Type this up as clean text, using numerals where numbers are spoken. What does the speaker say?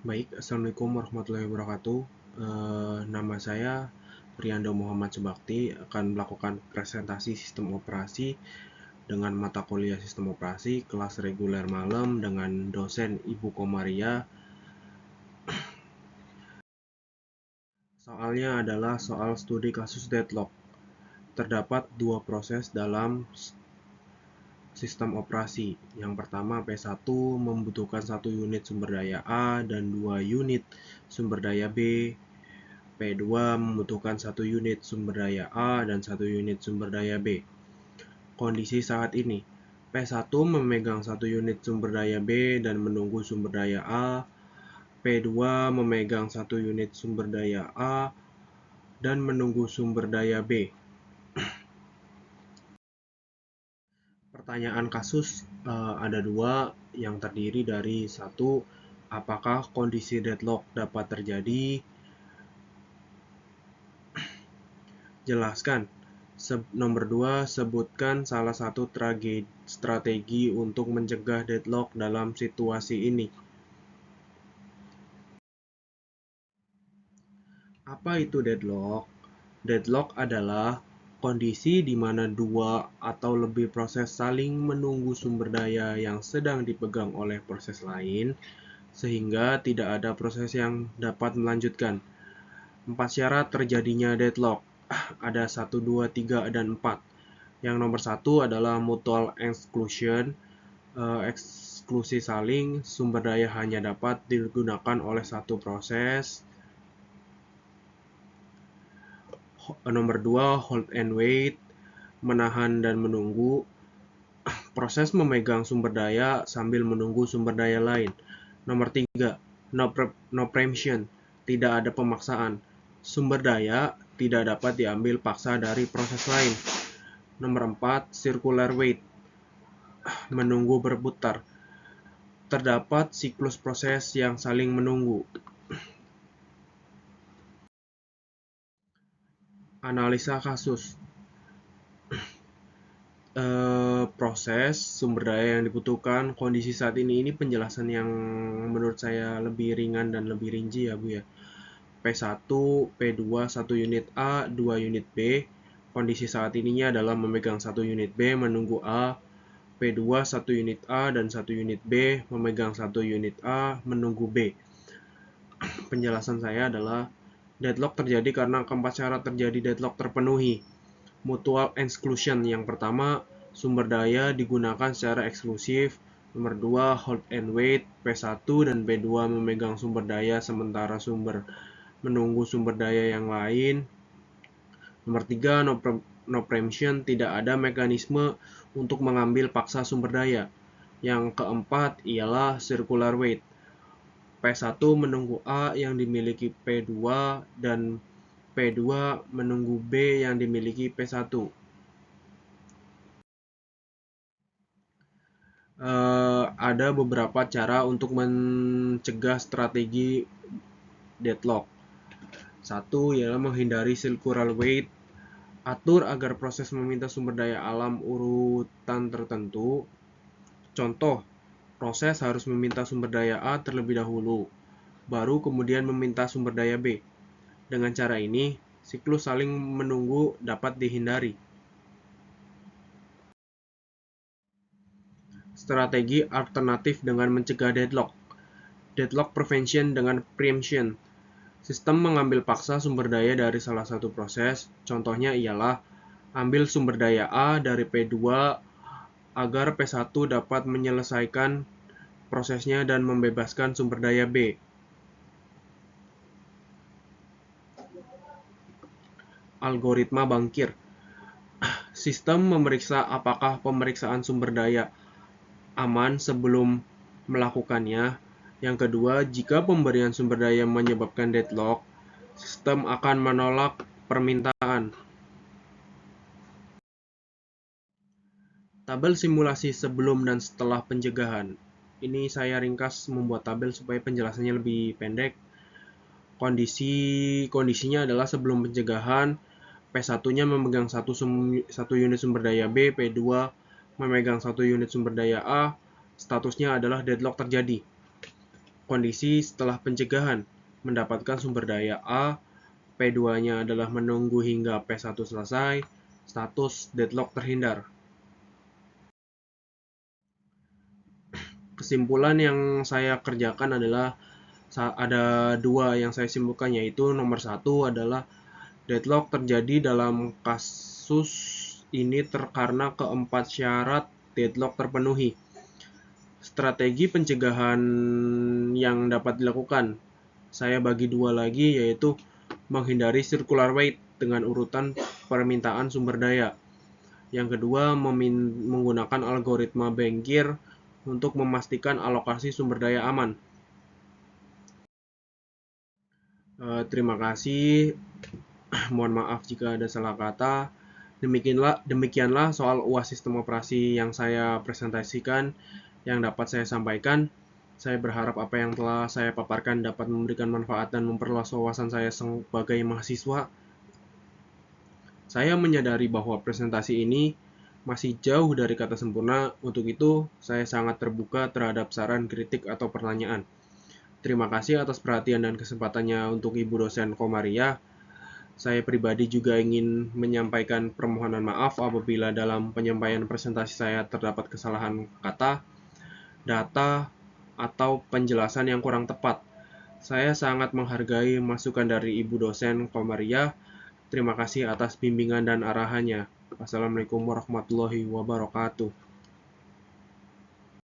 Baik, Assalamualaikum warahmatullahi wabarakatuh. Nama saya Priando Muhammad Subakti akan melakukan presentasi sistem operasi dengan mata kuliah sistem operasi kelas reguler malam dengan dosen Ibu Komaria. Soalnya adalah soal studi kasus deadlock. Terdapat dua proses dalam sistem operasi. Yang pertama, P1 membutuhkan 1 unit sumber daya A dan 2 unit sumber daya B. P2 membutuhkan 1 unit sumber daya A dan 1 unit sumber daya B. Kondisi saat ini, P1 memegang 1 unit sumber daya B dan menunggu sumber daya A. P2 memegang 1 unit sumber daya A dan menunggu sumber daya B. Pertanyaan kasus ada dua, yang terdiri dari satu, apakah kondisi deadlock dapat terjadi? Jelaskan. Nomor 2, sebutkan salah satu strategi untuk mencegah deadlock dalam situasi ini. Apa itu deadlock? Deadlock adalah kondisi di mana dua atau lebih proses saling menunggu sumber daya yang sedang dipegang oleh proses lain, sehingga tidak ada proses yang dapat melanjutkan. 4 syarat terjadinya deadlock. Ada 1, 2, 3, dan 4. Yang nomor 1 adalah mutual exclusion, eksklusi saling, sumber daya hanya dapat digunakan oleh satu proses. Nomor 2, hold and wait, menahan dan menunggu, proses memegang sumber daya sambil menunggu sumber daya lain. Nomor 3, no preemption, tidak ada pemaksaan, sumber daya tidak dapat diambil paksa dari proses lain. Nomor 4, circular wait, menunggu berputar, terdapat siklus proses yang saling menunggu. Analisa kasus. Proses, sumber daya yang dibutuhkan, kondisi saat ini penjelasan yang menurut saya lebih ringan dan lebih rinci ya Bu ya. P1, P2, 1 unit A, 2 unit B. Kondisi saat ininya adalah memegang 1 unit B, menunggu A. P2, 1 unit A dan 1 unit B, memegang 1 unit A, menunggu B. Penjelasan saya adalah deadlock terjadi karena keempat syarat terjadi deadlock terpenuhi. Mutual exclusion, yang pertama, sumber daya digunakan secara eksklusif. Nomor 2, hold and wait, P1 dan P2 memegang sumber daya sementara menunggu sumber daya yang lain. Nomor 3, no preemption, tidak ada mekanisme untuk mengambil paksa sumber daya. Yang keempat ialah circular wait. P1 menunggu A yang dimiliki P2 dan P2 menunggu B yang dimiliki P1. Ada beberapa cara untuk mencegah strategi deadlock. Satu ialah menghindari circular wait. Atur agar proses meminta sumber daya alam urutan tertentu. Contoh, proses harus meminta sumber daya A terlebih dahulu, baru kemudian meminta sumber daya B. Dengan cara ini, siklus saling menunggu dapat dihindari. Strategi alternatif dengan mencegah deadlock. Deadlock prevention dengan preemption. Sistem mengambil paksa sumber daya dari salah satu proses. Contohnya ialah ambil sumber daya A dari P2 agar P1 dapat menyelesaikan prosesnya dan membebaskan sumber daya B. Algoritma bangkir. Sistem memeriksa apakah pemeriksaan sumber daya aman sebelum melakukannya. Yang kedua, jika pemberian sumber daya menyebabkan deadlock, sistem akan menolak permintaan. Tabel simulasi sebelum dan setelah pencegahan. Ini saya ringkas membuat tabel supaya penjelasannya lebih pendek. Kondisinya adalah sebelum pencegahan, P1-nya memegang 1 unit sumber daya B, P2 memegang 1 unit sumber daya A, statusnya adalah deadlock terjadi. Kondisi setelah pencegahan, mendapatkan sumber daya A, P2-nya adalah menunggu hingga P1 selesai, status deadlock terhindar. Kesimpulan yang saya kerjakan adalah ada dua yang saya simpulkan, yaitu nomor satu adalah deadlock terjadi dalam kasus ini karena keempat syarat deadlock terpenuhi. Strategi pencegahan yang dapat dilakukan, saya bagi dua lagi, yaitu menghindari circular wait dengan urutan permintaan sumber daya. Yang kedua, menggunakan algoritma Bankir untuk memastikan alokasi sumber daya aman. Terima kasih. Mohon maaf jika ada salah kata. Demikianlah soal UAS sistem operasi yang saya presentasikan, yang dapat saya sampaikan. Saya berharap apa yang telah saya paparkan dapat memberikan manfaat dan memperluas wawasan saya sebagai mahasiswa. Saya menyadari bahwa presentasi ini masih jauh dari kata sempurna, untuk itu saya sangat terbuka terhadap saran, kritik, atau pertanyaan. Terima kasih atas perhatian dan kesempatannya untuk Ibu dosen Komaria. Saya pribadi juga ingin menyampaikan permohonan maaf apabila dalam penyampaian presentasi saya terdapat kesalahan kata, data, atau penjelasan yang kurang tepat. Saya sangat menghargai masukan dari Ibu dosen Komaria. Terima kasih atas bimbingan dan arahannya. Wassalamualaikum warahmatullahi wabarakatuh.